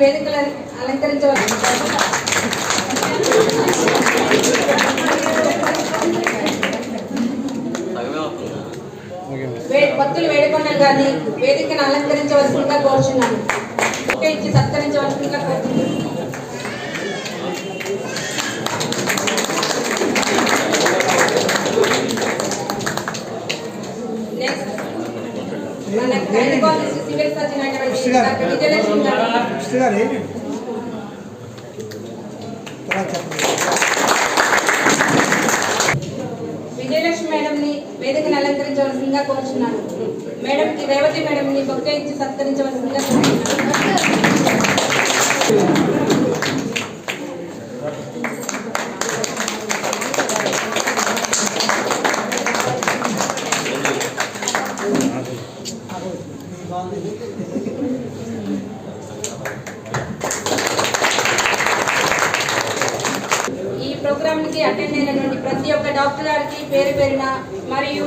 వేదికలు అలంకరించవచ్చు. భక్తులు వేడుకొండలు గారిని వేదికను అలంకరించవలసిందిగా కోరుచున్నాను. ఇచ్చి సత్కరించవలసిందిగా కోరుతున్నాను. మన గైనకాలజిస్ట్ సివిల్ సర్జన్ అయినటువంటి డాక్టర్ విజయలక్ష్మి మేడంని వేదికను అలంకరించవలసిందిగా కోరుచున్నాను. మేడంకి రేవతి మేడంని బొకే ఇచ్చి సత్కరించవలసిందిగా కోరుచున్నాను. ఈ ప్రోగ్రామ్కి అటెండ్ అయినటువంటి ప్రతి ఒక్క డాక్టర్ గారికి పేరు పేరున మరియు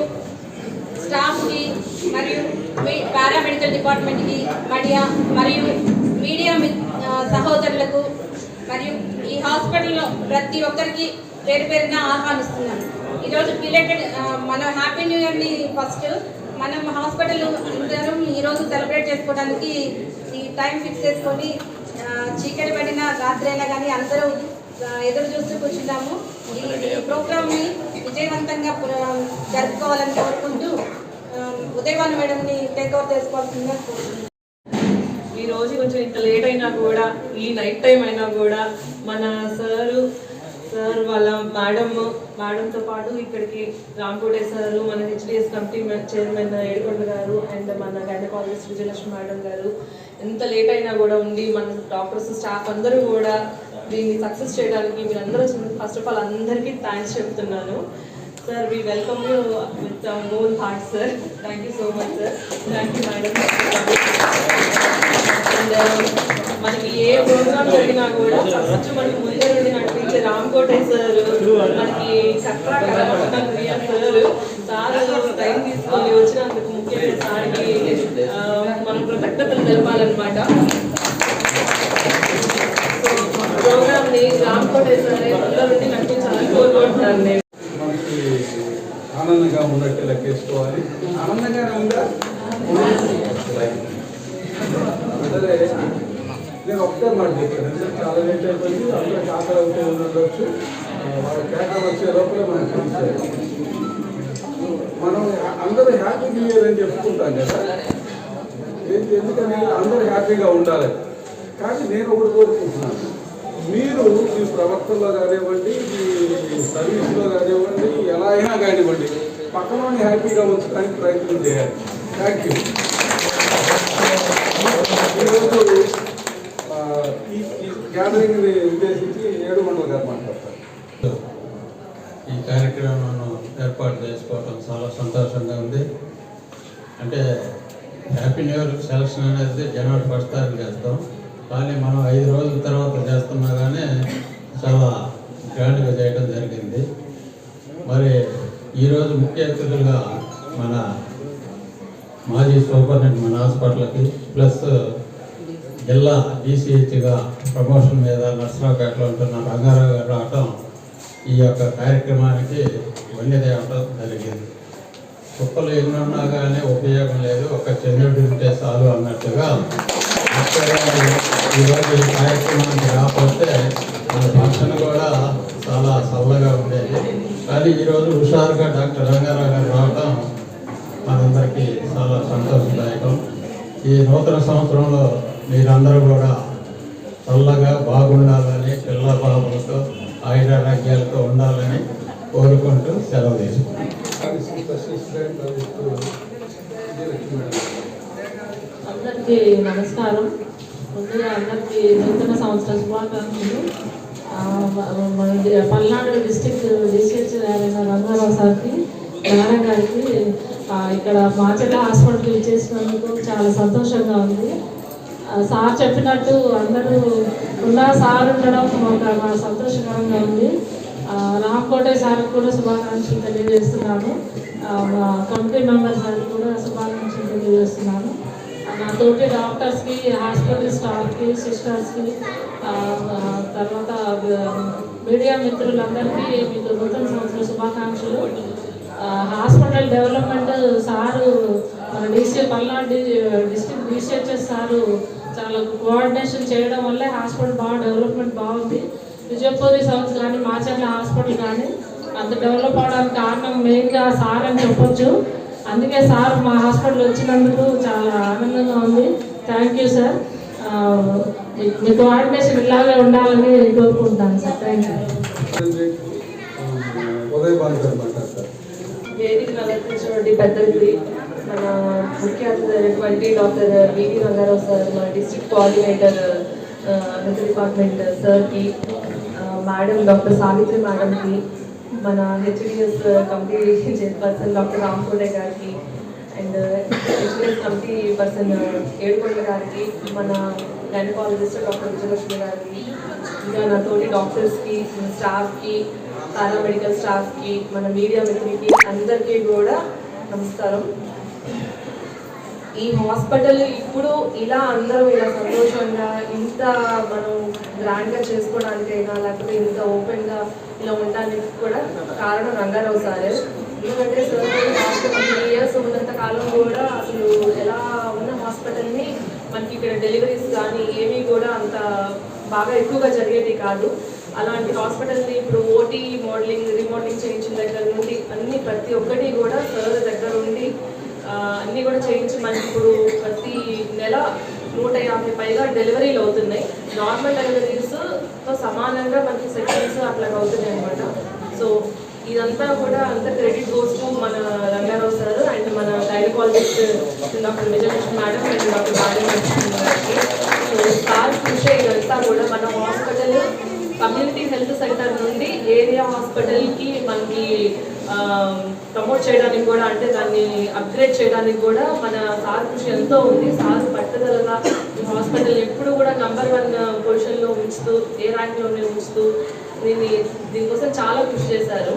స్టాఫ్కి మరియు పారామెడికల్ డిపార్ట్మెంట్కి మరియు మీడియా సహోదరులకు మరియు ఈ హాస్పిటల్లో ప్రతి ఒక్కరికి పేరు పేరున ఆహ్వానిస్తున్నాను. ఈరోజు బిలేటెడ్ మన హ్యాపీ న్యూ ఇయర్ని ఫస్ట్ మనం హాస్పిటల్ అందరం ఈరోజు సెలబ్రేట్ చేసుకోవడానికి ఈ టైం ఫిక్స్ చేసుకొని చీకటి పడిన రాత్రి అయినా కానీ అందరూ ఎదురు చూస్తూ కూర్చున్నాము. ఈ ప్రోగ్రామ్ని విజయవంతంగా జరుపుకోవాలని కోరుకుంటూ ఉదయవాన్ మేడంని టేక్ ఓవర్ చేసుకోవాల్సిందిగా కోరుకుంటున్నాను. ఈ రోజు కొంచెం ఇంత లేట్ అయినా కూడా, ఈ నైట్ టైం అయినా కూడా మన సార్ వాళ్ళ మేడంతో పాటు ఇక్కడికి రాంకోటే సారు, మన హెచ్డిఎస్ కమిటీ చైర్మన్ ఏడుకొండ గారు అండ్ మన గైనకాలజిస్ట్ విజయలక్ష్మి మేడం గారు ఎంత లేట్ అయినా కూడా ఉండి మన డాక్టర్స్ స్టాఫ్ అందరూ కూడా దీన్ని సక్సెస్ చేయడానికి మీరందరూ ఫస్ట్ ఆఫ్ ఆల్ అందరికీ థ్యాంక్స్ చెప్తున్నాను. Sir we welcome you with whole heart sir. Thank you so much sir. Thank you madam. And మనకి ఏ ప్రోగ్రామ్ జరిగినా కూడా ఫస్ట్ మనకి ముందే నుండి నడిపించే రాంకోటే సార్, మనకి చక్రా సార్ టైం తీసుకొని వచ్చినందుకు ముఖ్యంగా సార్కి మనం కృతజ్ఞతలు తెలపాలన్నమాట. ప్రోగ్రామ్ని రాంకోటే సార్ అందరి నుండి నడిపించాలని కోరుకుంటున్నాను నేను. మనకి ఆనందంగా ఉన్నట్టు లెక్కేసుకోవాలి. ఆనందంగానే ఉందా? నేను ఒకటే మాట చెప్తాను. చాలా లేట్ అయిపోయింది, అందరూ కాకలు అవుతూ ఉండొచ్చు. వాళ్ళ కేకలు వచ్చే లోపల మనం చూసేయాలి. మనం అందరూ హ్యాపీ న్యూ ఇయర్ అని చెప్పుకుంటాం కదా, ఎందుకని అందరూ హ్యాపీగా ఉండాలి. కానీ నేను ఒకటి కోరుకుంటున్నాను, మీరు మీ ప్రవర్తనలో కానివ్వండి, మీ సర్వీస్లో కానివ్వండి, ఎలా అయినా కానివ్వండి, పక్కన హ్యాపీగా ఉంచడానికి ప్రయత్నం చేయాలి. Thank you. ఈరోజు ఈ గ్యాదరింగ్ని ఉద్దేశించి ఏడుకొండల గారు మాట్లాడతారు. ఈ కార్యక్రమాన్ని ఏర్పాటు చేసుకోవడం చాలా సంతోషంగా ఉంది. అంటే హ్యాపీ న్యూ ఇయర్ సెలక్షన్ అనేది జనవరి 1 తారీఖు చేస్తాం, కానీ మనం 5 రోజుల తర్వాత చేస్తున్నా కానీ చాలా గ్రాండ్గా చేయడం జరిగింది. మరి ఈరోజు ముఖ్య అతిథులుగా మన మాజీ సూపరింటెండెంట్ మన హాస్పిటల్కి ప్లస్ జిల్లా DCHగా ప్రమోషన్ మీద నర్సరావుపేటలో ఉంటున్న రంగారావు గారు రావటం ఈ యొక్క కార్యక్రమానికి వన్యదేవటం జరిగింది. కుప్పలు ఎన్నున్నా కానీ ఉపయోగం లేదు, ఒక చంద్రుడు ఉంటే చాలు అన్నట్టుగా ఈరోజు ఈ కార్యక్రమానికి రాకపోతే మన ఫంక్షన్ కూడా చాలా చల్లగా ఉండేది. కానీ ఈరోజు హుషారుగా డాక్టర్ రంగారావు గారు రావటం మనందరికీ చాలా సంతోషదాయకం. ఈ నూతన సంవత్సరంలో మీరందరూ కూడా చల్లగా బాగుండాలని, పిల్ల బాబులతో ఆయురారోగ్యాలతో ఉండాలని కోరుకుంటూ సెలవు తీసుకుంటాం. అందరికీ నమస్కారం. ముందుగా అందరికీ నూతన సంవత్సర శుభాకాంక్షలు. పల్నాడు డిస్ట్రిక్ట్ డిస్ట్రిక్ట్ రంగారావు సార్కి, నారాయణ గారికి ఇక్కడ మాచర్ల హాస్పిటల్ ఇచ్చేసినందుకు చాలా సంతోషంగా ఉంది. సార్ చెప్పినట్టు అందరూ సార్ ఉండడం ఒక సంతోషకరంగా ఉంది. రామకోటే సార్కి కూడా శుభాకాంక్షలు తెలియజేస్తున్నాను. మా కమిటీ మెంబర్ సార్కి కూడా శుభాకాంక్షలు తెలియజేస్తున్నాను. నా తోటి డాక్టర్స్కి, హాస్పిటల్ స్టాఫ్కి, సిస్టర్స్కి, తర్వాత మీడియా మిత్రులందరికీ మీకు నూతన సంవత్సర శుభాకాంక్షలు. హాస్పిటల్ డెవలప్మెంట్ సారు మన పల్నాడు డిస్ట్రిక్ట్ డిసిహెచ్ఎస్ సారు చాలా కోఆర్డినేషన్ చేయడం వల్లే హాస్పిటల్ బాగా డెవలప్మెంట్ బాగుంది. విజయపూరి సౌత్ కానీ మాచర్ల హాస్పిటల్ కానీ అంత డెవలప్ అవడానికి కారణం మెయిన్గా సార్ అని చెప్పొచ్చు. అందుకే సార్ మా హాస్పిటల్ వచ్చినందుకు చాలా ఆనందంగా ఉంది. Thank you sir. Me coordination ఇలాగే ఉండాలని కోరుకుంటాను సార్. Thank you. వేదిక అలంకరించినటువంటి పెద్దలకి, మన ముఖ్య అతిథి అయినటువంటి డాక్టర్ బివి రంగారావు సార్, మన డిస్ట్రిక్ట్ కోఆర్డినేటర్ హెల్త్ డిపార్ట్మెంట్ సార్కి, మేడం డాక్టర్ సావిత్రి మేడంకి, మన హెచ్డిఎస్ కమిటీ చైర్పర్సన్ డాక్టర్ రామకోటే గారికి, and HDS committee person Yedukonda గారికి, మన గైనకాలజిస్ట్ డాక్టర్ విజయలక్ష్మి గారికి, ఇంకా నా తోటి డాక్టర్స్కి, స్టాఫ్కి, పారామెడికల్ స్టాఫ్కి, మన మీడియా మిత్రులకి అందరికీ కూడా నమస్కారం. ఈ హాస్పిటల్ ఇప్పుడు ఇలా అందరూ ఇలా సంతోషంగా ఇంత మనం గ్రాండ్గా చేసుకోవడానికైనా లేకపోతే ఇంత ఓపెన్గా ఇలా ఉండడానికి కూడా కారణం రంగారావు సారే. ఎందుకంటే సార్ లాస్ట్ 3 ఇయర్స్ ఉన్నంత కాలం కూడా అసలు ఎలా ఉన్న హాస్పిటల్ని మనకి ఇక్కడ డెలివరీస్ కానీ ఏమీ కూడా అంత బాగా ఎక్కువగా జరిగేది కాదు. అలాంటి హాస్పిటల్ని ఇప్పుడు ఓటీ మోడలింగ్, రీమోడలింగ్ చేయించిన దగ్గర నుండి అన్ని ప్రతి ఒక్కటి కూడా సార్ దగ్గర ఉండి అన్నీ కూడా చేయించి మనకి ఇప్పుడు ప్రతి నెల 150 పైగా డెలివరీలు అవుతున్నాయి. నార్మల్ డెలివరీస్తో సమానంగా మనకి సెక్షన్స్ అట్లా అవుతున్నాయి అనమాట. సో ఇదంతా కూడా అంత క్రెడిట్ గోస్ టు మన రంగారావు సార్ అండ్ మన gynaecologist doctor Vijayalakshmi madam and doctor Rajalakshmi గారికి. సో సార్ కృషి ఇదంతా కూడా మన హాస్పిటల్ కమ్యూనిటీ హెల్త్ సెంటర్ నుండి ఏరియా హాస్పిటల్కి మనకి ప్రమోట్ చేయడానికి కూడా, అంటే దాన్ని అప్గ్రేడ్ చేయడానికి కూడా మన సార్ కృషి ఎంతో ఉంది. సార్ పట్టుదలగా ఈ హాస్పిటల్ ఎప్పుడు కూడా నంబర్ 1 పొజిషన్లో ఉంచుతూ, ఏ ర్యాంక్లోనే ఉంచుతూ దీనికోసం చాలా కృషి చేశారు.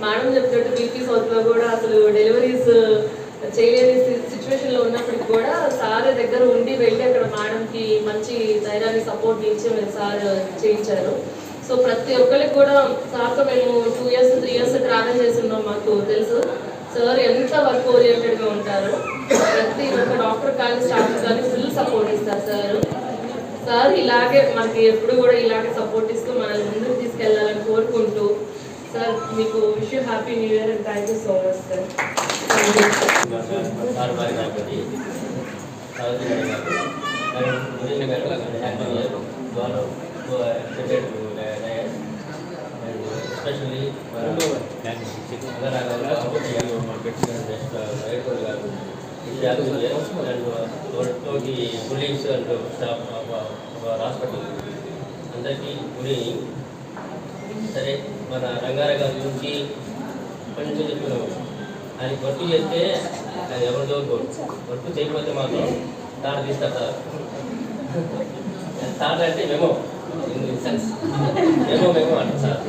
మేడం చెప్పినట్టు బీపీ సౌత్లో కూడా అసలు డెలివరీస్ చేయలేని సిచ్యువేషన్లో ఉన్నప్పటికి కూడా సార్ దగ్గర ఉండి వెళ్ళి అక్కడ మేడంకి మంచి ధైర్యాన్ని సపోర్ట్ ఇచ్చి సార్ చేయించారు. సో ప్రతి ఒక్కరికి కూడా సార్తో మేము 2 ఇయర్స్ 3 ఇయర్స్ ట్రావెల్ చేస్తున్నాం. మాకు తెలుసు సార్ ఎంత వర్క్ ఓరియంటెడ్గా ఉంటారు. ప్రతి ఒక్క డాక్టర్ కానీ స్టాఫ్ కానీ ఫుల్ సపోర్ట్ ఇస్తారు సార్. ఇలాగే మనకి ఎప్పుడు కూడా ఇలాగే సపోర్ట్ ఇస్తూ మనల్ని ముందుకు తీసుకెళ్లాలని కోరుకుంటూ, సార్ మీకు wish you happy new year and thank you so much sir. especially and police and staff of our hospital అందరికీ గుడి. సరే, మన రంగారావు గారి గురించి పని చెప్తున్నాము. ఆయన వర్క్ చేస్తే ఆయన ఎవరిదో వర్క్ చేయకపోతే మాత్రం తాడు తీస్తారు సార్. తాడు అంటే మేము అంటారు సార్.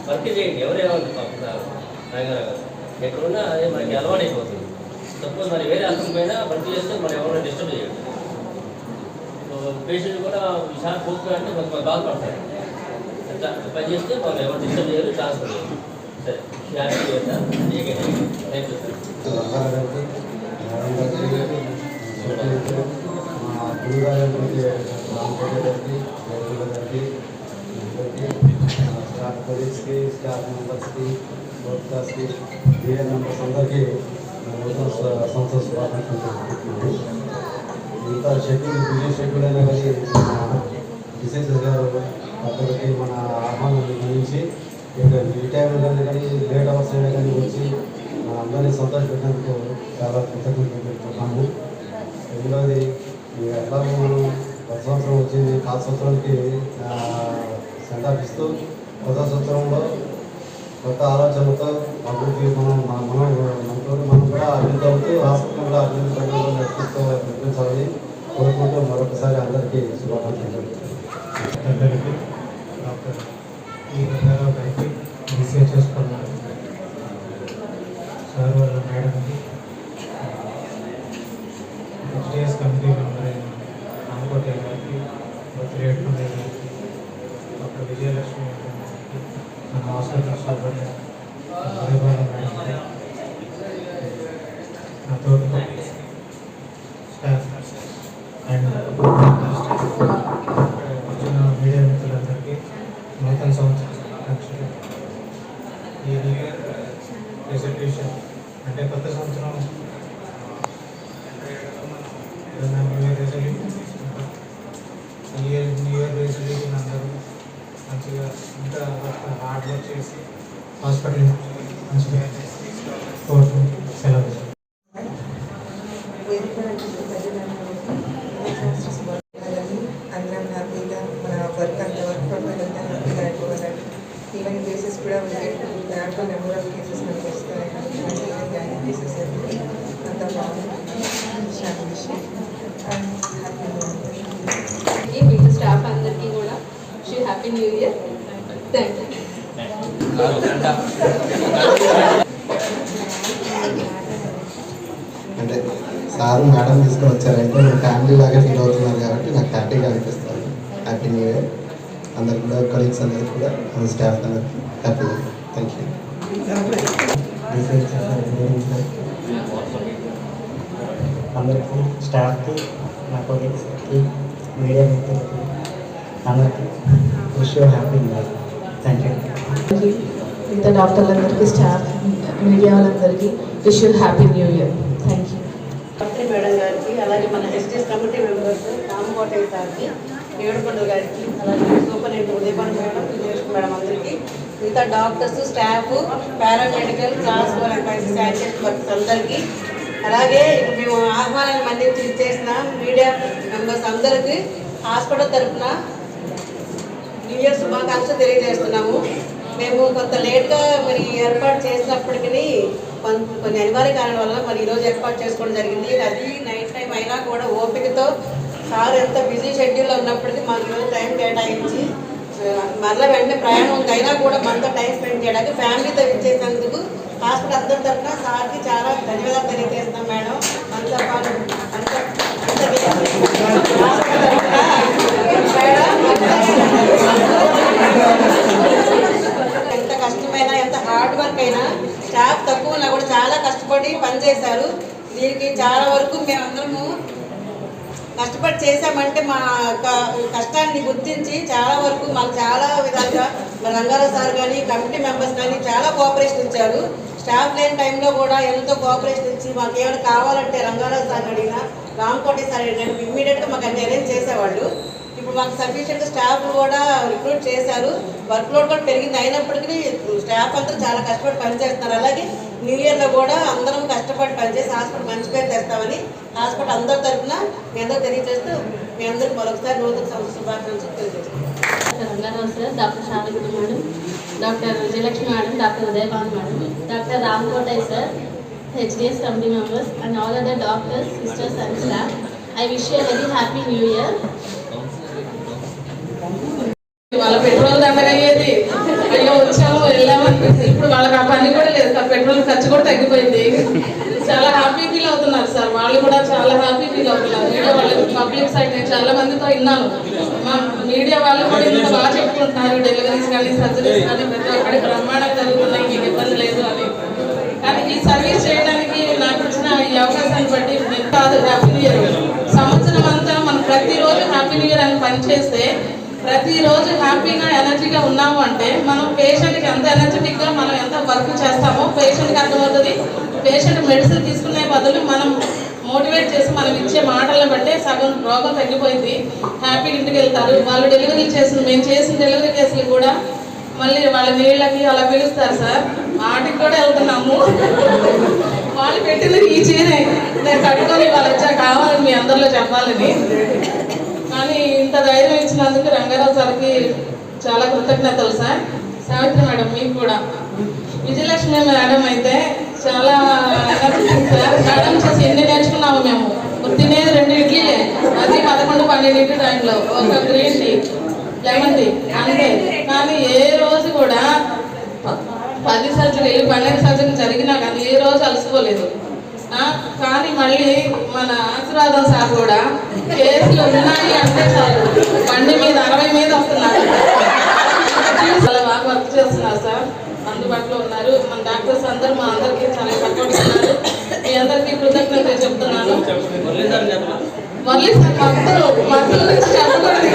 వర్క్ చేయండి, ఎవరేమో పాపం సార్ రంగారావు గారు ఎక్కడున్నా అదే మనకి అలవాటు అయిపోతుంది. సపోజ్ మరి వేరే అర్థం పైన వర్క్ చేస్తే మనం ఎవరైనా డిస్టర్బ్ చేయండి. సో పేషెంట్ కూడా ఈసారి పోతున్నా అంటే కొంచెం బాధపడతారు. అట్లా పని చేస్తే మనం ఎవరు డిస్టర్బ్ చేయాలి, ట్రాన్స్ఫర్ చేయాలి. సరే, థ్యాంక్ యూ సార్. మా గురుగారికి రామకోట గారికి, గౌరవ గారికి, స్టాఫ్ కొలీగ్స్కి, స్టాఫ్ మెంబర్స్కి, వర్కర్స్కి, డిఎన్ మెంబర్స్ అందరికీ సంస్థ శుభాకాంక్షలు తెలుపుతున్నాను. ఇంత షెడ్యూల్ బిజీ షెడ్యూల్ అయినా కానీ మన డిసెన్సెస్ గారు అక్కడికి మన ఆహ్వానాన్ని గురించి ఈ టైంలో కానీ లేట్ అవర్స్ అయినా కానీ వచ్చి అందరినీ సంతోషపెట్టినందుకు చాలా కృతజ్ఞతలు తెలుపుతున్నాము. రెండవది ఎట్లాగో మనం కొత్త సంవత్సరం వచ్చింది, పాత సంవత్సరానికి సెంటర్ ఇస్తూ కొత్త సంవత్సరంలో కొత్త ఆలోచనలతో అభివృద్ధి మనం కూడా అభివృద్ధి అవుతూ హాస్పిటల్ కూడా అభివృద్ధి పనులు నడిపించాలని కోరుకుంటూ మరొకసారి అందరికీ శుభాకాంక్షలు. డాక్టర్ ఈ రంగారావు గారికి రిసీవ్ చేసుకున్నారు. సార్ వాళ్ళ మేడంకి హెచ్డిఎస్ కమిటీ మెంబర్ అయిన రామకోటి గారికి, బతిరేట్ గారికి, డాక్టర్ విజయలక్ష్మి గారికి, మన హాస్పిటల్ సూపర్ మేడంకి, నా తోటి స్టాఫ్ అండ్ వచ్చిన మీడియా మిత్రులందరికీ నూతన సంవత్సరం లక్ష్యం. ఈ రెజల్యూషన్ అంటే కొత్త సంవత్సరం న్యూ ఇయర్ రెజల్యూషన్ తీసుకుంటాం. న్యూ ఇయర్ రెజల్యూషన్ అందరూ మంచిగా ఇంకా హార్డ్ వర్క్ చేసి హాస్పిటల్ మంచిగా కోరుకుంటూ సెలవు. అందరం హ్యాపీగా మన వర్క్ అంతా హ్యాపీగా అయిపోవాలని. ఈవెన్ కేసెస్ కూడా దాంట్లో నెంబర్ ఆఫ్ కేసెస్ మనకు వస్తాయి. ఈవెన్ కేసెస్ అంతా బాగుంది. చాలా విషయం అండ్ హ్యాపీ మీకు స్టాఫ్ అందరికీ కూడా happy new year. Thank you. అంటే సారు మేడం తీసుకొని వచ్చారంటే నేను ఫ్యామిలీ లాగా ఫీల్ అవుతున్నారు కాబట్టి నాకు హ్యాపీగా అనిపిస్తుంది. హ్యాపీ న్యూ ఇయర్ అందరికి కూడా, కొలీగ్స్ అందరికి కూడా, స్టాఫ్ అందరికి హ్యాపీ. Thank you. అందరికీ, స్టాఫ్కి, నా కొలీగ్స్కి, మీడియా మిత్రులకి అందరికీ wish you happy new year. Thank you. మిగతా డాక్టర్లందరికీ, స్టాఫ్, మీడియా వాళ్ళందరికీ wish you happy new year. Thank you. Doctor madam గారికి, అలాగే మన హెచ్డిఎస్ కమిటీ మెంబర్స్ రామకోటయ్య సార్కి, ఏడుకొండల గారికి, అలాగే superintendent Udayabhanu madam, Vijayalakshmi madam అందరికీ, మిగతా doctors, staff, paramedical, class 4 and 5 sanitation workers అందరికీ, అలాగే ఇప్పుడు మేము ఆహ్వానాన్ని మళ్ళీ చేసిన మీడియా మెంబర్స్ అందరికీ హాస్పిటల్ తరఫున న్యూ ఇయర్ శుభాకాంక్షలు తెలియజేస్తున్నాము. మేము కొంత లేట్గా మరి ఏర్పాటు చేసినప్పటికీ కొన్ని అనివార్య కారణం వల్ల మరి ఈరోజు ఏర్పాటు చేసుకోవడం జరిగింది. అది నైట్ టైం అయినా కూడా ఓపికతో సార్ ఎంత బిజీ షెడ్యూల్లో ఉన్నప్పటికీ మాకు ఈరోజు టైం కేటాయించి మరలా వెంటనే ప్రయాణం ఉంది అయినా కూడా మనతో టైం స్పెండ్ చేయడానికి ఫ్యామిలీతో ఇచ్చేసినందుకు హాస్పిటల్ అందరి తరఫున సార్కి చాలా ధన్యవాదాలు తెలియజేస్తున్నాం మేడం. మనతో పాటు ఎంత కష్టమైనా, ఎంత హార్డ్ వర్క్ అయినా, స్టాఫ్ తక్కువ ఉన్నా కూడా చాలా కష్టపడి పనిచేశారు. దీనికి చాలా వరకు మేమందరము కష్టపడి చేసామంటే మా కష్టాన్ని గుర్తించి చాలా వరకు మాకు చాలా విధాలుగా రంగారావు సార్ కానీ, కమిటీ మెంబర్స్ కానీ చాలా కోఆపరేషన్ ఇచ్చారు. స్టాఫ్ లేని టైంలో కూడా ఎంతో కోఆపరేషన్ ఇచ్చి మాకు ఏమైనా కావాలంటే రంగారావు సార్ అడిగినా, రామకోటి సార్ అడిగినా ఇమ్మీడియట్గా మాకు అన్ని అరేంజ్ చేసేవాళ్ళు. ఇప్పుడు మాకు సఫిషియెంట్ స్టాఫ్ కూడా రిక్రూట్ చేశారు. వర్క్ లోడ్ కూడా పెరిగింది, అయినప్పటికీ స్టాఫ్ అంతా చాలా కష్టపడి పనిచేస్తున్నారు. అలాగే న్యూ ఇయర్లో కూడా అందరం కష్టపడి పనిచేసి హాస్పిటల్ మంచి పేరు తెస్తామని హాస్పిటల్ అందరి తరఫున మీ అందరూ తెలియజేస్తూ మీ అందరికి మరొకసారి నూతన సంవత్సర శుభాకాంక్షలు తెలియజేస్తాం. Rangarao sir, doctor Sharada madam, doctor Vijayalakshmi madam, doctor Udayabhanu madam, doctor Ramakotaiah sir, HDS committee members and all other doctors, sisters and staff, I wish you very happy new year. వాళ్ళ పెట్రోల్ దండగయ్యేది, అయ్యో వచ్చాము వెళ్ళామనిపిస్తుంది. ఇప్పుడు వాళ్ళకి ఆ పని కూడా లేదు, ఆ పెట్రోల్ ఖర్చు కూడా తగ్గిపోయింది. చాలా హ్యాపీ ఫీల్ అవుతున్నారు సార్, వాళ్ళు కూడా చాలా హ్యాపీ ఫీల్ అవుతున్నారు. మీడియా వాళ్ళకి పబ్లిక్ సైడ్ నేను చాలా మందితో విన్నాను, మా మీడియా వాళ్ళు కూడా ఇంత బాగా చెప్పుకుంటున్నారు. డెలివరీస్ కానీ, సర్జరీస్ కానీ ప్రతి ఒక్కటి బ్రహ్మాండంగా జరుగుతున్నాయి, మీకు ఇబ్బంది లేదు అని. కానీ ఈ సర్వీస్ చేయడానికి నాకు ఇచ్చిన ఈ అవకాశాన్ని బట్టి నేను కాదు హ్యాపీ న్యూ ఇయర్. సంవత్సరం అంతా మనం ప్రతిరోజు హ్యాపీ న్యూ ఇయర్ అని పనిచేస్తే, ప్రతిరోజు హ్యాపీగా ఎనర్జీగా ఉన్నాము అంటే మనం పేషెంట్కి ఎంత ఎనర్జెటిక్గా మనం ఎంత వర్క్ చేస్తామో పేషెంట్కి అర్థమవుతుంది. పేషెంట్ మెడిసిన్ తీసుకునే బదులు మనం మోటివేట్ చేసి మనం ఇచ్చే మాటలను బట్టే సగం రోగం తగ్గిపోయింది, హ్యాపీగా ఇంటికి వెళ్తారు. వాళ్ళు డెలివరీ మేము చేసిన డెలివరీ కేసులు కూడా మళ్ళీ వాళ్ళ నీళ్ళకి అలా పిలుస్తారు సార్. వాటికి కూడా వెళ్తున్నాము. వాళ్ళు పెట్టిన ఈ చీరే నేను కట్టుకొని వాళ్ళు వచ్చా కావాలని మీ అందరిలో చెప్పాలని. కానీ ఇంత ధైర్యం ఇచ్చినందుకు రంగారావు సార్కి చాలా కృతజ్ఞతలు సార్. సావిత్రి మేడం మీకు కూడా. విజయలక్ష్మి మేడం అయితే చాలా ఎనర్జెటిక్ సార్. మేడం చేసి ఎన్ని నేర్చుకున్నాము మేము. తినేది 2 ఇడ్లీలే, అది 11-12 టైంలో, ఒక గ్రీన్ టీ, లెమన్ టీ అంతే. కానీ ఏ రోజు కూడా 10 సర్జరీలు 12 సర్జరీలు జరిగినా కానీ ఏ రోజు అలసిపోలేదు. కానీ మళ్ళీ మన ఆశీర్వాదం సార్ కూడా కేసులు ఉన్నాయి అంటే చాలు బండి మీద 60 మీద వస్తున్నారు. చాలా బాగా వర్క్ చేస్తున్నారు సార్. అందుబాటులో ఉన్నారు. మన డాక్టర్స్ అందరూ మా అందరికీ చాలా సపోర్ట్ ఉన్నారు. మీ అందరికీ కృతజ్ఞతలు చెప్తున్నాను. మళ్ళీ సార్ మత్తుల నుంచి చెప్పకూడదు,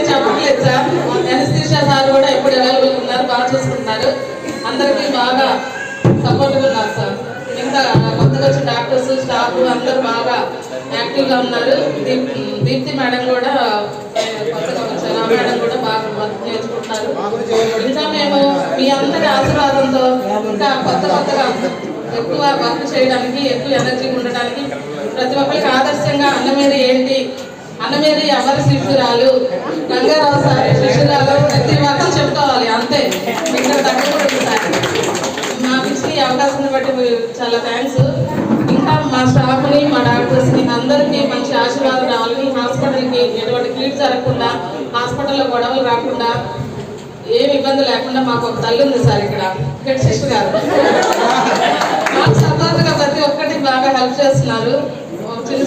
చెప్పట్లేదు సార్. ఎనస్థీషియా సార్ కూడా ఎప్పుడు అవైలబుల్ ఉన్నారు, బాగా చూసుకుంటారు. అందరికీ బాగా సపోర్ట్గా ఉన్నారు సార్. ఇంకా కొత్తగా వచ్చిన డాక్టర్స్ స్టాఫ్ అందరూ బాగా యాక్టివ్గా ఉన్నారు. దీప్తి మేడం కూడా కొత్తగా వచ్చారు, ఆ మేడం కూడా బాగా వర్క్ నేర్చుకుంటున్నారు. ఇంకా మేము మీ అందరి ఆశీర్వాదంతో ఇంకా కొత్తగా ఎక్కువ వర్క్ చేయడానికి, ఎక్కువ ఎనర్జీ ఉండడానికి, ప్రతి ఒక్కరికి ఆదర్శంగా అన్నమేరి ఏంటి, అన్నమేరి ఎవరి శిష్యురాలు, రంగారావు సార్ శిష్యురాలు, ప్రతి ఒక్కరు చెప్పుకోవాలి అంతే. ఇక్కడ తగ్గకూడదు సార్. మాకు ఇచ్చిన ఈ అవకాశాన్ని బట్టి చాలా థ్యాంక్స్. ఇంకా మా స్టాఫ్ని, మా డాక్టర్స్ని అందరికీ మంచి ఆశీర్వాదం రావాలని, హాస్పిటల్కి ఎటువంటి కీడు జరగకుండా, హాస్పిటల్లో గొడవలు రాకుండా, ఏమి ఇబ్బంది లేకుండా మాకు ఒక తల్లి ఉంది సార్ ఇక్కడ, హెడ్ సిస్టర్ గారు. మాకు సపోర్ట్గా ప్రతి ఒక్కటి బాగా హెల్ప్ చేస్తున్నారు.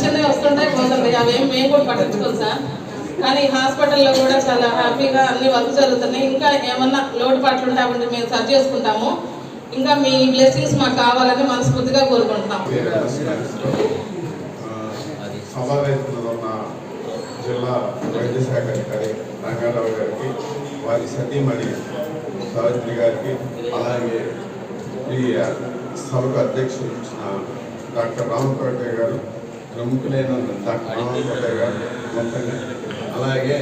చిన్నవి వస్తుంటాయి పోతుంటాయి, అవేం మేము కూడా పట్టించుకోం సార్. కానీ హాస్పిటల్లో కూడా చాలా హ్యాపీగా అన్ని వర్క్ జరుగుతున్నాయి. ఇంకా ఏమన్నా లోటుపాట్లు ఉంటే అవి మేము సర్చ్ చేసుకుంటాము. ఇంకా మీ బ్లెస్సింగ్స్ మాకు కావాలని మనస్ఫూర్తిగా కోరుకుంటున్నాం. సమావేశంలో ఉన్న జిల్లా వైద్య శాఖ అధికారి రంగారావు గారికి, వారి సతీమణి సావిత్రి గారికి, అలాగే ఈ సభకు అధ్యక్షులు ఇచ్చిన డాక్టర్ రామకోటయ్య గారు, ప్రముఖులైన డాక్టర్ రామకోటయ్య గారు మొత్తంగా, అలాగే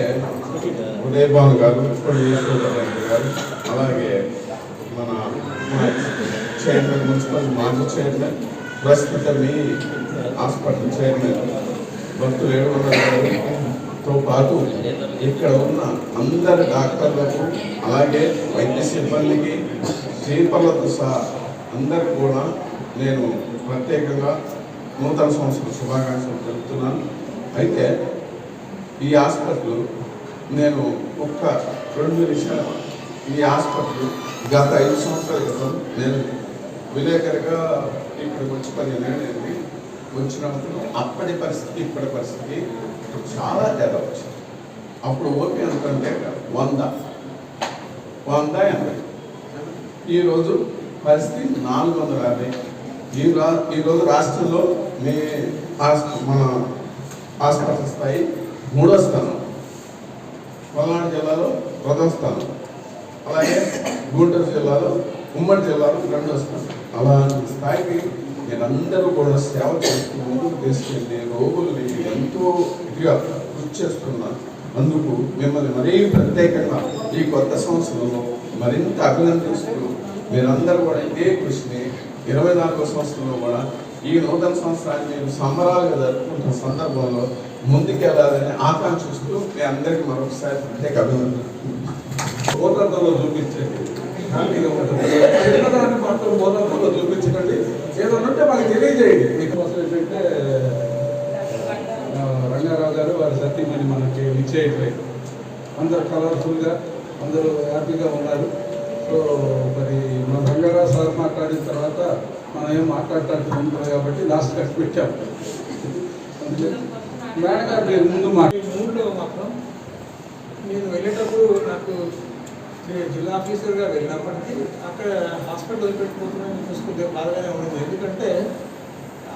ఉదయభాను గారు, ఈశ్వరరెడ్డి గారు, అలాగే మన చైర్మన్, మున్సిపల్ మాజీ చైర్మన్, ప్రస్తుత మీ హాస్పిటల్ చైర్మన్ భక్తులు 700 గారితో పాటు ఇక్కడ ఉన్న అందరు డాక్టర్లకు, అలాగే వైద్య సిబ్బందికి, శ్రీపల్లతో సహా అందరికి కూడా నేను ప్రత్యేకంగా నూతన సంవత్సర శుభాకాంక్షలు తెలుపుతున్నాను. అయితే ఈ హాస్పిటల్ నేను ఒక్క 2 నిమిషాలు, ఈ హాస్పిటల్ గత 5 సంవత్సరాల క్రితం నేను విలేకరిగా ఇక్కడికి వచ్చి 15 ఏళ్ళైంది. వచ్చినప్పుడు అప్పటి పరిస్థితి ఇప్పటి పరిస్థితి చాలా తేడా వచ్చింది. అప్పుడు ఓపీ ఎంతంటే 100-80. ఈరోజు పరిస్థితి 450. ఈరోజు రాష్ట్రంలో మన హాస్పిటల్ స్థాయి 3వ స్థానం, పల్నాడు జిల్లాలో 2వ స్థానం, అలాగే గుంటూరు జిల్లాలో, ఉమ్మడి జిల్లాలో 2వ స్థానం. అలాంటి స్థాయికి మీరందరూ కూడా సేవ చేస్తూ ముందుకు తీసుకెళ్ళి రోగుల్ని ఎంతో ఇదిగా కృషి చేస్తున్నారు. అందుకు మిమ్మల్ని మరీ ప్రత్యేకంగా ఈ కొత్త సంవత్సరంలో మరింత అభినందిస్తూ, మీరందరూ కూడా ఇదే కృషిని 24వ సంవత్సరంలో కూడా ఈ నూతన సంవత్సరాన్ని మీరు సంబరాలుగా జరుపుకుంటున్న సందర్భంలో ముందుకెళ్ళాలని ఆకాంక్షిస్తూ మీ అందరికీ మరొకసారి ప్రత్యేక అభినందనలు. బోధనలో చూపించండి, హ్యాపీగా ఉంటుంది. చిన్నదాన్ని మాత్రం బోధనలో చూపించకండి. ఏదన్నా ఉంటే మాకు తెలియజేయండి. మీకోసం ఏంటంటే రంగారావు గారు వారి సతీమణి మనకి ఇచ్చేయట్లేదు. అందరు కలర్ఫుల్గా, అందరూ హ్యాపీగా ఉన్నారు. సో మరి మన రంగారావు సార్ మాట్లాడిన తర్వాత మనం ఏం మాట్లాడటానికి ఉంటుంది కాబట్టి లాస్ట్ కట్ పెట్టాం. మేడం గారు మీరు ముందు మూడులో మాత్రం నేను వెళ్ళేటప్పుడు నాకు జిల్లా ఆఫీసర్గా వెళ్ళినప్పటికీ అక్కడ హాస్పిటల్ వదిలిపెట్టుకోవడం చూసుకుంటే బాగానే ఉంది. ఎందుకంటే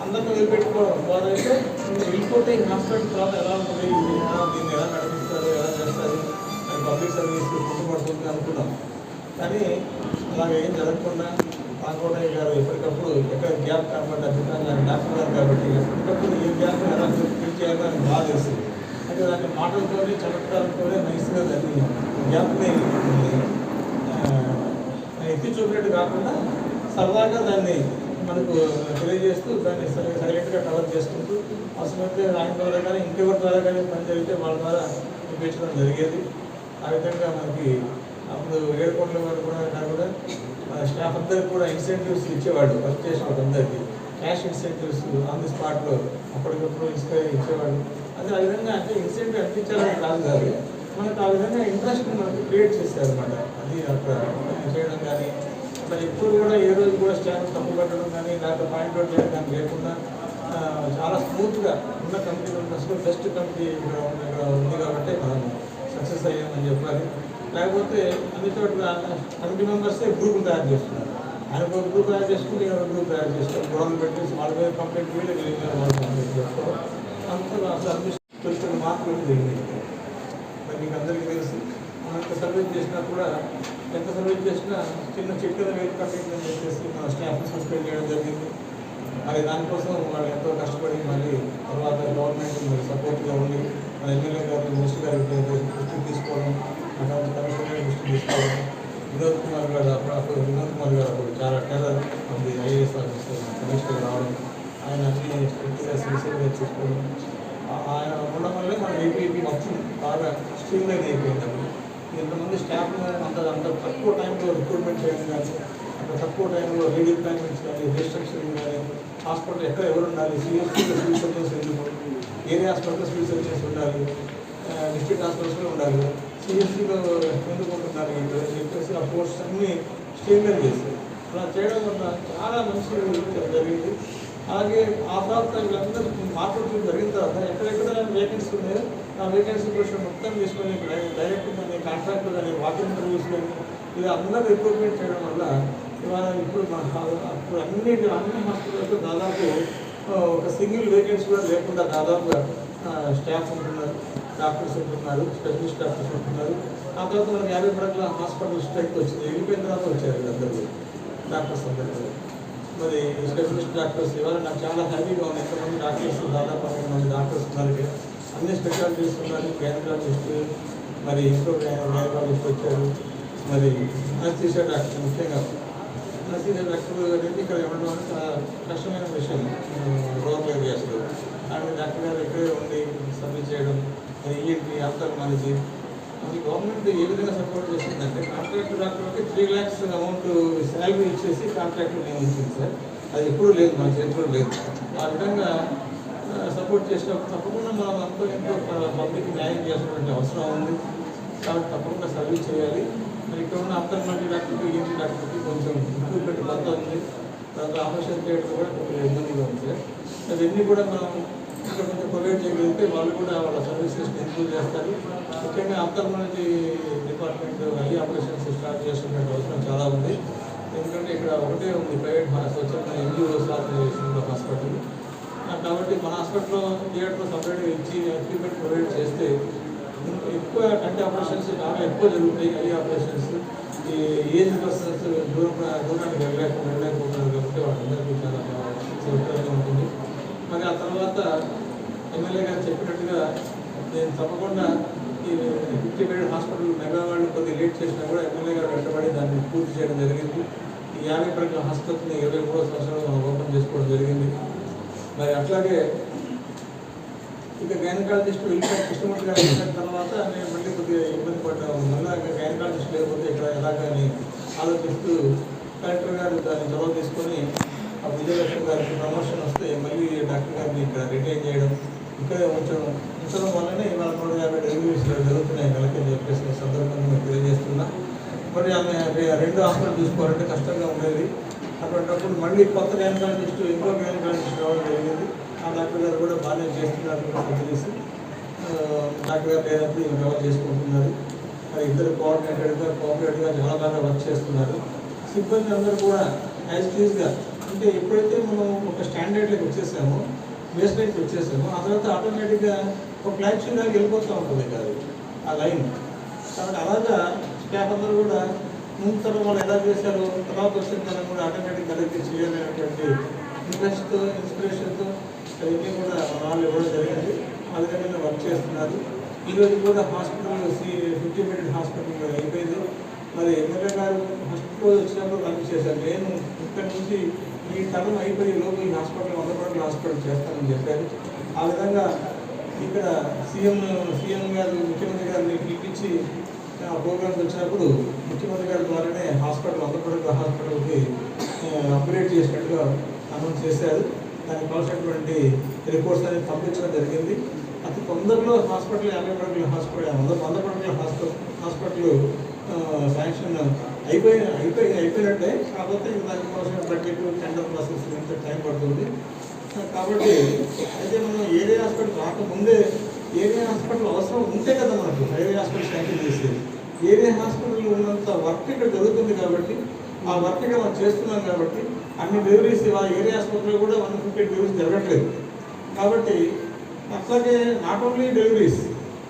అందరిని వదిలిపెట్టుకోవడం బాధైతే వెళ్ళిపోతే హాస్పిటల్ తర్వాత ఎలా ఉంటుంది, దీన్ని ఎలా నడిపిస్తారు, ఎలా చేస్తారు, అది పబ్లిక్ సర్వీస్ గుర్తుపడుతుంది అనుకున్నాం. కానీ అలాగే ఏం జరగకుండా రామకోటయ్య గారు ఎప్పటికప్పుడు ఎక్కడ గ్యాప్ కాబట్టి అభిప్రాయం డాక్టర్ గారు కాబట్టి ఎప్పటికప్పుడు ఏ గ్యాప్ ఎలా ఫిల్ చేయాలో అని బాగా తెలుస్తుంది. అంటే దాన్ని మాటలతోనే చమత్కారంతోనే నైస్గా దాన్ని గ్యాప్ని ఎత్తి చూపినట్టు కాకుండా సరదాగా దాన్ని మనకు తెలియజేస్తూ దాన్ని సైలెంట్గా కవర్ చేసుకుంటూ అవసరమైతే ఆయన ద్వారా కానీ ఇంకెవరి ద్వారా కానీ పని జరిగితే వాళ్ళ ద్వారా చూపించడం జరిగేది. ఆ విధంగా మనకి అప్పుడు ఏడుకొండల వారు కూడా స్టాఫ్ అందరికి కూడా ఇన్సెంటివ్స్ ఇచ్చేవాడు. వర్క్ చేసిన వాళ్ళందరికీ క్యాష్ ఇన్సెంటివ్స్ ఆన్ ది స్పాట్లో అప్పటికప్పుడు ఇచ్చేవాడు. అది ఆ విధంగా అంటే ఇన్సెంటివ్ అనిపించాలని కాదు, మనకు ఆ విధంగా ఇంట్రెస్ట్ మనకు క్రియేట్ చేశారు అనమాట. అది అక్కడ చేయడం కానీ అట్లా ఎప్పుడు కూడా ఏ రోజు కూడా స్టాఫ్ తప్పు పెట్టడం కానీ లేకపోతే పాయింట్ అవుట్ చేయడం కానీ లేకుండా చాలా స్మూత్గా ఉన్న కమిటీ మెంబర్స్లో బెస్ట్ కమిటీ ఇక్కడ ఉంది కాబట్టి మనం సక్సెస్ అయ్యామని చెప్పాలి. లేకపోతే అన్ని చోట్ల కమిటీ మెంబర్సే గ్రూపులు తయారు చేస్తున్నారు. ఆయన ఒక గ్రూప్ తయారు చేసుకుంటే ఒక గ్రూప్ తయారు చేస్తారు. గొడవలు పెట్టేసి వాళ్ళ మీద కంప్లైంట్ వీళ్ళు వాళ్ళు కంప్లైంట్ చేస్తారు. అంతలో అసలు అడ్మిషన్ కొన్ని మార్పులు జరిగింది. మరి మీకు అందరికీ తెలుసు అంత సర్వీస్ చేసినా కూడా ఎంత సర్వీస్ చేసినా చిన్న చిట్కల వేలు కంప్లైంట్ చేసేసి మన స్టాఫ్ని సస్పెండ్ చేయడం జరిగింది. మరి దానికోసం వాళ్ళు ఎంతో కష్టపడి మళ్ళీ తర్వాత గవర్నమెంట్ మరి సపోర్ట్గా ఉండి మన ఎమ్మెల్యే గారు మినిస్టర్ గారి దృష్టికి తీసుకోవడం, అక్కడ కమిషనర్ దృష్టికి తీసుకోవడం, వినోద్ కుమార్ గారు అప్పుడు చాలా టెర్రర్ ఉంది ఐఏఎస్ ఆఫీసర్ కమిషనర్ రావడం, ఆయన అన్ని స్ట్రిక్ట్గా సిన్సియర్గా చూసుకోవడం, ఆయన ఉండడం వల్లే మన ఏపీ మొత్తం బాగా స్ట్రీమ్ లైన్ అయిపోయింది. ఇంతమంది స్టాఫ్ అంత తక్కువ టైంలో రిక్రూట్మెంట్ చేయడం కానీ, అంత తక్కువ టైంలో రీడిప్లాయ్మెంట్స్ కానీ, రీస్ట్రక్చరింగ్ కానీ, హాస్పిటల్ ఎక్కడ ఎవరు ఉండాలి, సిఎస్సీలో సివిల్ సర్జన్స్ ఎందుకు, ఏరియా హాస్పిటల్లో సివిల్ సర్జన్స్ ఉండాలి, డిస్ట్రిక్ట్ హాస్పిటల్స్లో ఉండాలి, సిఎస్సీలో ఎందుకు ఉంటున్నారు అని చెప్పేసి ఆ పోస్ట్స్ అన్నీ స్ట్రీమ్లైన్ చేశారు. అలా చేయడం వల్ల చాలా మంచి జరిగింది. అలాగే ఆ తర్వాత వీళ్ళందరూ మార్పులు జరిగిన తర్వాత ఎక్కడెక్కడ వేకెన్సీ ఉన్నాయో ఆ వేకెన్సీ క్వశ్చన్ మొత్తం తీసుకొని డైరెక్ట్ కానీ కాంట్రాక్ట్ కానీ వాకింగ్ ఇంటర్వ్యూస్ కానీ ఇలా అందరూ రిక్రూట్మెంట్ చేయడం వల్ల ఇవాళ ఇప్పుడు అప్పుడు అన్ని హాస్పిటల్స్లో దాదాపు ఒక సింగిల్ వేకెన్సీ కూడా లేకుండా దాదాపుగా స్టాఫ్ ఉంటున్నారు, డాక్టర్స్ ఉంటున్నారు, స్పెషలిస్ట్ డాక్టర్స్ ఉంటున్నారు. ఆ తర్వాత మనకి 50 పడకల హాస్పిటల్ స్ట్రైక్ వచ్చింది. వెళ్ళిపోయిన తర్వాత వచ్చారు వీళ్ళందరూ డాక్టర్స్ అందరూ. మరి స్పెషలిస్ట్ డాక్టర్స్ ఇవాళ నాకు చాలా హ్యాపీగా ఉంది. ఎంతమంది డాక్టర్స్ దాదాపు 12 మంది డాక్టర్స్ ఉన్నారు. అన్ని స్పెషాలిటీస్ ఉన్నారు. గైనకాలజిస్ట్, మరి ఇంకో గైనకాలజిస్ట్ వచ్చారు. మరి అనస్థీషియా డాక్టర్, ముఖ్యంగా అనస్థీషియా డాక్టర్ అనేది ఇక్కడ ఇవ్వడం అనేది చాలా కష్టమైన విషయం రూరల్ ఏరియాస్లో. కానీ డాక్టర్ గారు ఇక్కడే ఉండి సర్వీస్ చేయడం, మరి ఈఎన్టీ ఆప్థాల్మాలజీ అది గవర్నమెంట్ ఏ విధంగా సపోర్ట్ చేస్తుందంటే కాంట్రాక్ట్ డాక్టర్కి 3 lakhs అమౌంట్ శాలరీ ఇచ్చేసి కాంట్రాక్ట్ నియమించింది సార్. అది ఎప్పుడూ లేదు, మన చేతిలో లేదు. ఆ విధంగా సపోర్ట్ చేసినప్పుడు తప్పకుండా మనం అంతా ఎంతో పబ్లిక్ న్యాయం చేయాల్సినటువంటి అవసరం ఉంది. కాబట్టి తప్పకుండా సర్వీస్ చేయాలి. మరి ఇక్కడ ఉన్న ఆప్థాల్మాలజీ డాక్టర్కి, ఈఎన్టీ డాక్టర్కి కొంచెం ఇంప్రూవ్మెంట్ కొత్త ఉంది. తర్వాత ఆపరేషన్ చేయడం కూడా కొంచెం ఇబ్బందిగా ఉంది సార్. అవన్నీ కూడా మనం ఇక్కడ కొంచెం ప్రొవైడ్ చేయగలిగితే వాళ్ళు కూడా వాళ్ళ సర్వీసెస్ని ఇంప్రూవ్ చేస్తారు. ముఖ్యంగా ophthalmology department I operations start చేస్తున్న అవసరం చాలా ఉంది. ఎందుకంటే ఇక్కడ ఒకటే ఉంది ప్రైవేట్ స్వచ్ఛమైన ఎన్జిఓస్ ఆర్గనైజేషన్ హాస్పిటల్. కాబట్టి మన హాస్పిటల్లో థియేటర్లో సపరేట్గా ఇచ్చి ఎక్విప్మెంట్ ప్రొవైడ్ చేస్తే ఎక్కువ కంటి ఆపరేషన్స్ చాలా ఎక్కువ జరుగుతాయి. ఐ ఆపరేషన్స్ ఈ ఏజ్ పర్సన్స్ దూరానికి వెళ్ళలేకపోతున్నారు కాబట్టి వాళ్ళందరికీ చాలా ఉపయోగంగా ఉంటుంది. మరి ఆ తర్వాత ఎమ్మెల్యే గారు చెప్పినట్టుగా నేను తప్పకుండా ఈ 50 bed హాస్పిటల్ మెగావాళ్ళు కొద్దిగా లేట్ చేసినా కూడా ఎమ్మెల్యే గారు వెంటబడి దాన్ని పూర్తి చేయడం జరిగింది. ఈ 50 పడకల ఆసుపత్రిని 23వ సంవత్సరంలో మనం ఓపెన్ చేసుకోవడం జరిగింది. మరి అట్లాగే ఇక గైనకాలజిస్ట్ వెళ్ళిపోయిన కృష్ణమూర్తి గారు వెళ్ళిన తర్వాత నేను మళ్ళీ కొద్దిగా ఇబ్బంది పడ్డాము. మళ్ళీ గైనకాలజిస్ట్ లేకపోతే ఇక్కడ ఎలాగని ఆలోచిస్తూ కలెక్టర్ గారు దాన్ని చొరవ తీసుకొని ఆ విజయలక్ష్మి గారికి ప్రమోషన్ వస్తే మళ్ళీ డాక్టర్ గారిని ఇక్కడ రిటైన్ చేయడం, ఇక్కడే ఉంచడం వల్లనే ఇవాళ 150 డెలివరీస్ జరుగుతున్నాయి నెలకని చెప్పేసి సందర్భంగా మేము తెలియజేస్తున్నా. మరి ఆమె 2 హాస్పిటల్ చూసుకోవాలంటే కష్టంగా ఉండేది. అటువంటిప్పుడు మళ్ళీ కొత్త గైనకాలజిస్ట్, ఇంకో గైనకాలజిస్ట్ రావడం జరిగింది. ఆ డాక్టర్ గారు కూడా బాగానే చేస్తున్నారు తెలిసి డాక్టర్ గారు లేదంటే కవర్ చేసుకుంటున్నారు. మరి ఇద్దరు కోఆపరేటివ్గా చాలా బాగా వర్క్ చేస్తున్నారు. సిబ్బంది అందరూ కూడా యాజ్ టీజ్గా అంటే ఎప్పుడైతే మనం ఒక స్టాండర్డ్లోకి వచ్చేసామో, బేస్ లైన్కి వచ్చేసామో, ఆ తర్వాత ఆటోమేటిక్గా ఒక ఫ్లాగ్షిప్ దాకా వెళ్ళిపోతూ ఉంటుంది కాదు ఆ లైన్. కాబట్టి అలాగా స్టాఫ్ అందరూ కూడా ముందు తరం వాళ్ళు ఎలా చేశారో తర్వాత వచ్చిన తరం కూడా ఆటోమేటిక్గా అలాగే చేయాలనేటువంటి ఇంట్రెస్ట్తో, ఇన్స్పిరేషన్తో అవన్నీ కూడా వాళ్ళు ఇవ్వడం జరిగింది. ఆ విధంగా వర్క్ చేస్తున్నారు. ఈరోజు కూడా హాస్పిటల్ 50 బెడ్ హాస్పిటల్ అయిపోయింది. మరి ఎమ్మెల్యే గారు ఫస్ట్ రోజు వచ్చినప్పుడు కమిట్ చేశారు, నేను ఇక్కడి నుంచి ఈ టర్మ్ అయిపోయి లోపు ఈ హాస్పిటల్ 100 బెడ్ల హాస్పిటల్ చేస్తానని చెప్పారు. ఆ విధంగా ఇక్కడ సీఎం గారు ముఖ్యమంత్రి గారిని పిలిపించి ప్రోగ్రామ్స్ వచ్చినప్పుడు ముఖ్యమంత్రి గారి ద్వారానే హాస్పిటల్ 100 బెడ్ల హాస్పిటల్కి అప్గ్రేడ్ చేసినట్టుగా అనౌన్స్ చేశారు. దానికి కావాల్సినటువంటి రిపోర్ట్స్ అనేది పంపించడం జరిగింది. అతి తొందరలో హాస్పిటల్ 50 బెడ్ల హాస్పిటల్ 100 బెడ్ల హాస్పిటల్ శాంక్షన్ అయిపోయినట్టే. కాకపోతే దానికి కావాల్సిన బడ్జెట్ టెండర్ ప్రాసెస్ ఎంత టైం పడుతుంది. కాబట్టి అయితే మనం ఏరియా హాస్పిటల్ రాకముందే ఏరియా హాస్పిటల్ అవసరం ఉంటే కదా మనకు ఏరియా హాస్పిటల్ శాంక్షన్ చేసేది. ఏరియా హాస్పిటల్ ఉన్నంత వర్క్ ఇక్కడ జరుగుతుంది కాబట్టి ఆ వర్క్ ఇక్కడ మనం చేస్తున్నాం కాబట్టి అన్ని డెలివరీస్ ఏరియా హాస్పిటల్లో కూడా 150 డెలివరీస్ జరగట్లేదు. కాబట్టి అట్లాగే నాట్ ఓన్లీ డెలివరీస్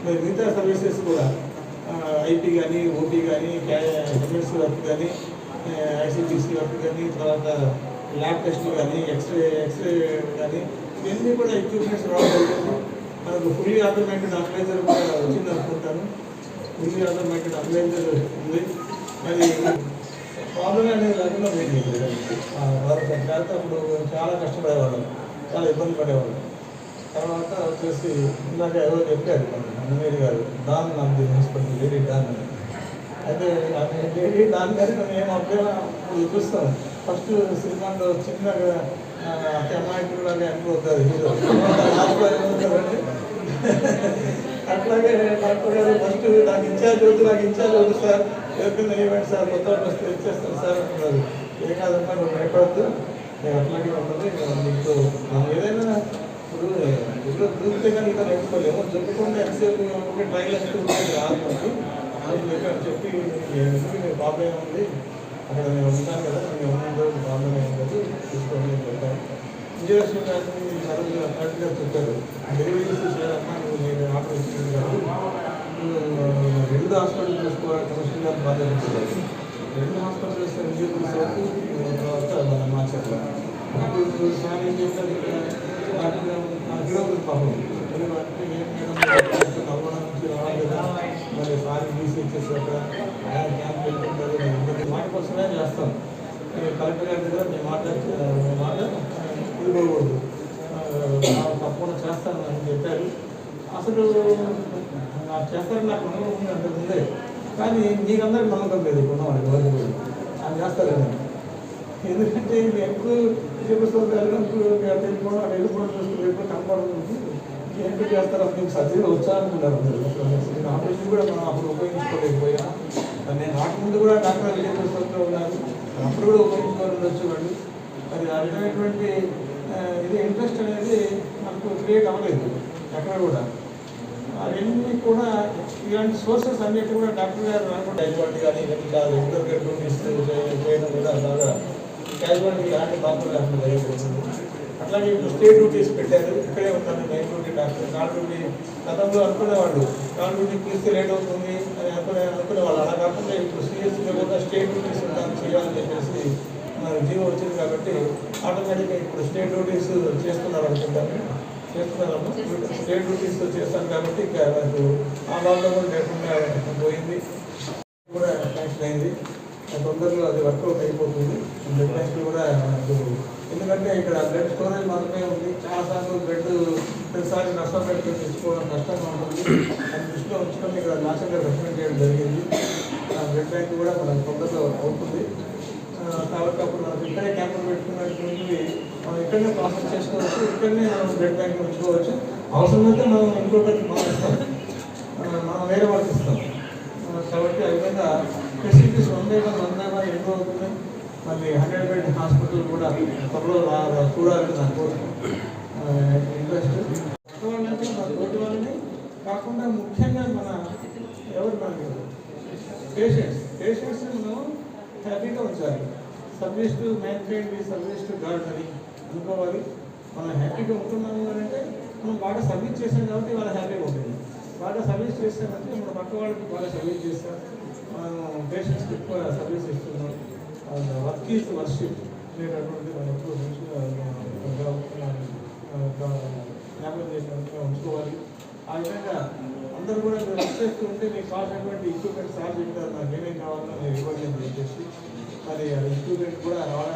మరి మిగతా సర్వీసెస్ కూడా ఐపీ కానీ ఓపీ కానీ ఎమర్జెన్సీ వర్క్ కానీ ఐసీటీసీ వర్క్ కానీ తర్వాత ల్యాబ్ టెస్ట్ కానీ ఎక్స్రే కానీ ఇవన్నీ కూడా ఎక్విప్మెంట్స్ రావడం జరిగింది. మనకు ఫుల్లీ ఆటోమేటెడ్ అనలైజర్ కూడా వచ్చింది అనుకుంటాను. ఫుల్లీ ఆటోమేటెడ్ అనలైజర్ ఉంది. మరి ప్రాబ్లం అనేది లేకుండా పోయింది. అప్పుడు చాలా కష్టపడేవాళ్ళం, చాలా ఇబ్బంది పడేవాళ్ళం. తర్వాత వచ్చేసి ఇందాక ఎవరో చెప్పారు అన్నమేరి గారు డాన్ నాకు హాస్పిటల్ లేడీ డాన్ అని. అయితే లేడీ డాన్ గారి మేము అప్పుడే చూస్తాం. ఫస్ట్ సినిమాలో చిన్నగా అమాయకులాగా అనుకోతారు హీరో కదండి. అట్లాగే డాక్టర్ గారు ఫస్ట్ నాకు ఇన్ఛార్జ్ వద్దు సార్, ఎవరికైనా ఏమంటే సార్ కొత్త వస్తే ఇచ్చేస్తాను సార్ అంటున్నారు. ఏ కాదమ్మా నువ్వు భయపడద్దు, నేను అట్లాగే ఉంటుంది నీకు ఏదైనా ఇప్పుడు ఇంట్లో దూరితే కానీ ఇంకా నేర్చుకోలేము. చెప్పుకుంటే ఎంతసేపు ట్రైల్ అనేది ఉంటుంది రాదు. చెప్పి నేను ప్రాబ్లం ఉంది అక్కడ నేను ఉంటాను కదా, నేను ఉన్న రోజు ప్రాబ్లం ఏం లేదు చూసుకోండి అని చెప్పాను. విజయలక్ష్మి గారిని కరెక్ట్గా చెప్పారు, డెలివరీస్ చేయాలన్నా నువ్వు నేను ఆర్డర్ ఇచ్చింది కాదు, రెండు హాస్పిటల్ చూసుకోవాలి కమిషన్ గారు బాధ్యత చెప్పారు. రెండు హాస్పిటల్ చేస్తే విజయపూర్ సేపు తర్వాత మన మార్చారు. ఇప్పుడు సార్ ఏం చెప్పారు, పాపం నల్గొండ నుంచి రావాలి కదా, మరి సార్ బీసీ ఇచ్చేసి అక్కడ ఆయన క్యాంప్ వెళ్తుంటారు. మాట కోసమే చేస్తాం. కలెక్టర్ గారి దగ్గర మేము మాట కూలిపోకూడదు, తప్పకుండా చేస్తాను అని చెప్పారు. అసలు నాకు చేస్తారని నాకు నమ్మకం ఉంది అంత ముందే, కానీ మీకందరికి నమ్మకం లేదు కొన్నవాడికి వాళ్ళు కూడా అది చేస్తారని. ఎందుకంటే ఇది ఎప్పుడు వెళ్ళిపోవడం అక్కడ వెళ్ళిపోవడం చూసుకుని ఎప్పుడు కనపడుతుంది, ఎప్పుడు చేస్తారు మీకు సర్జరీ వచ్చా అనుకుంటారు. నేను ఆపరేషన్ కూడా మనం అప్పుడు ఉపయోగించుకోలేకపోయినా, నేను రాకముందు కూడా డాక్టర్ విజయపూర్లో ఉన్నారు, అప్పుడు కూడా ఉపయోగించుకోవాలని వాళ్ళు. అది ఆ విధమైనటువంటి ఇది ఇంట్రెస్ట్ అనేది మనకు క్రియేట్ అవ్వలేదు ఎక్కడ కూడా. అవన్నీ కూడా ఇలాంటి సోర్సెస్ అన్నిటి కూడా డాక్టర్ గారు అనుకుంటే క్యాజువాలిటీ కానీ ఇవన్నీ చాలా రెగ్యులర్గా డ్యూటీస్ చేయడం కూడా బాగా క్యాజువాలిటీ అలాంటి ప్రాబ్లం లేకుండా జరిగిపోతుంది. అట్లాగే ఇప్పుడు స్టేట్ డ్యూటీస్ పెట్టారు, ఇక్కడే ఉన్నాను night duty doctor. Call duty గతంలో అనుకునేవాళ్ళు కాల్ డ్యూటీ పిలిస్తే లేట్ అవుతుంది అని అనుకునేవాళ్ళు. అలా కాకుండా ఇప్పుడు సిఎస్సీలో కూడా స్టేట్ డ్యూటీస్ ఉంటాను చేయాలని చెప్పేసి మన జీవో వచ్చింది కాబట్టి ఆటోమేటిక్గా ఇప్పుడు స్టేట్ డ్యూటీస్ చేస్తున్నారు అనుకుంటాను. చేస్తున్నారమ్మా, స్టేట్ డ్యూటీస్ చేస్తాను కాబట్టి ఇంకా నాకు ఆ బాధలో కూడా లేకుండా పోయింది కూడా శాంక్షన్ అయింది. తొందరలో అది వర్కౌట్ అయిపోతుంది. బ్లడ్ బ్యాంక్ కూడా మనకు ఎందుకంటే ఇక్కడ బ్లడ్ స్టోరేజ్ మాత్రమే ఉంది. చాలాసార్లు బ్లడ్ ప్రతిసారి నష్టం పెట్టి తెచ్చుకోవడం కష్టంగా ఉంటుంది. అది దృష్టిలో ఉంచుకొని ఇక్కడ నాశంగా రికమెండ్ చేయడం జరిగింది. బ్లడ్ బ్యాంక్ కూడా మనకు తొందరలో అవుతుంది కాబట్టి అప్పుడు మనకు ఇక్కడే క్యాంపులు పెట్టుకున్నటువంటి మనం ఇక్కడనే ప్రాసెస్ చేసుకోవచ్చు, ఇక్కడనే మనం బ్లడ్ బ్యాంక్ ఉంచుకోవచ్చు. అవసరమైతే మనం ఇంకొకటి మానేస్తాం, మనం వేరే వాళ్ళకి ఇస్తాం. కాబట్టి ఆ విధంగా ఫెసిలిటీస్ 1 by 1 ఎక్కువ అవుతున్నాయి. మళ్ళీ 100 బెడ్ హాస్పిటల్ కూడా త్వరలో చూడాలని నాకు ఇంట్రెస్ట్. వాళ్ళంటే మన తోటి వాళ్ళని కాకుండా ముఖ్యంగా మన ఎవరు మనకి పేషెంట్స్ని మనం హ్యాపీగా ఉంచాలి. Service to mankind service to God అని అనుకోవాలి. మనం హ్యాపీగా ఉంటున్నాము అని అంటే మనం బాగా సర్వీస్ చేసాం కాబట్టి వాళ్ళ హ్యాపీగా ఉంటుంది. బాగా సర్వీస్ చేస్తామంటే మన పక్క వాళ్ళకి బాగా సర్వీస్ చేస్తాం, మనం పేషెంట్స్కి ఎక్కువ సర్వీస్ ఇస్తున్నాం. వర్క్ ఈజ్ వర్షిప్ అనేటటువంటి మనం ఎప్పుడు మంచిగా జ్ఞాపకం చేసినట్టుగా ఉంచుకోవాలి. ఆ విధంగా అందరూ కూడా మీరు వర్క్ చేస్తూ ఉంటే మీకు కావాల్సినటువంటి ఎక్విప్మెంట్ సార్ చెప్తారు నాకు ఏమేమి కావాలో మీరు ఇవ్వండి అని చెప్పేసి మరి ఎక్విప్మెంట్ కూడా రావడానికి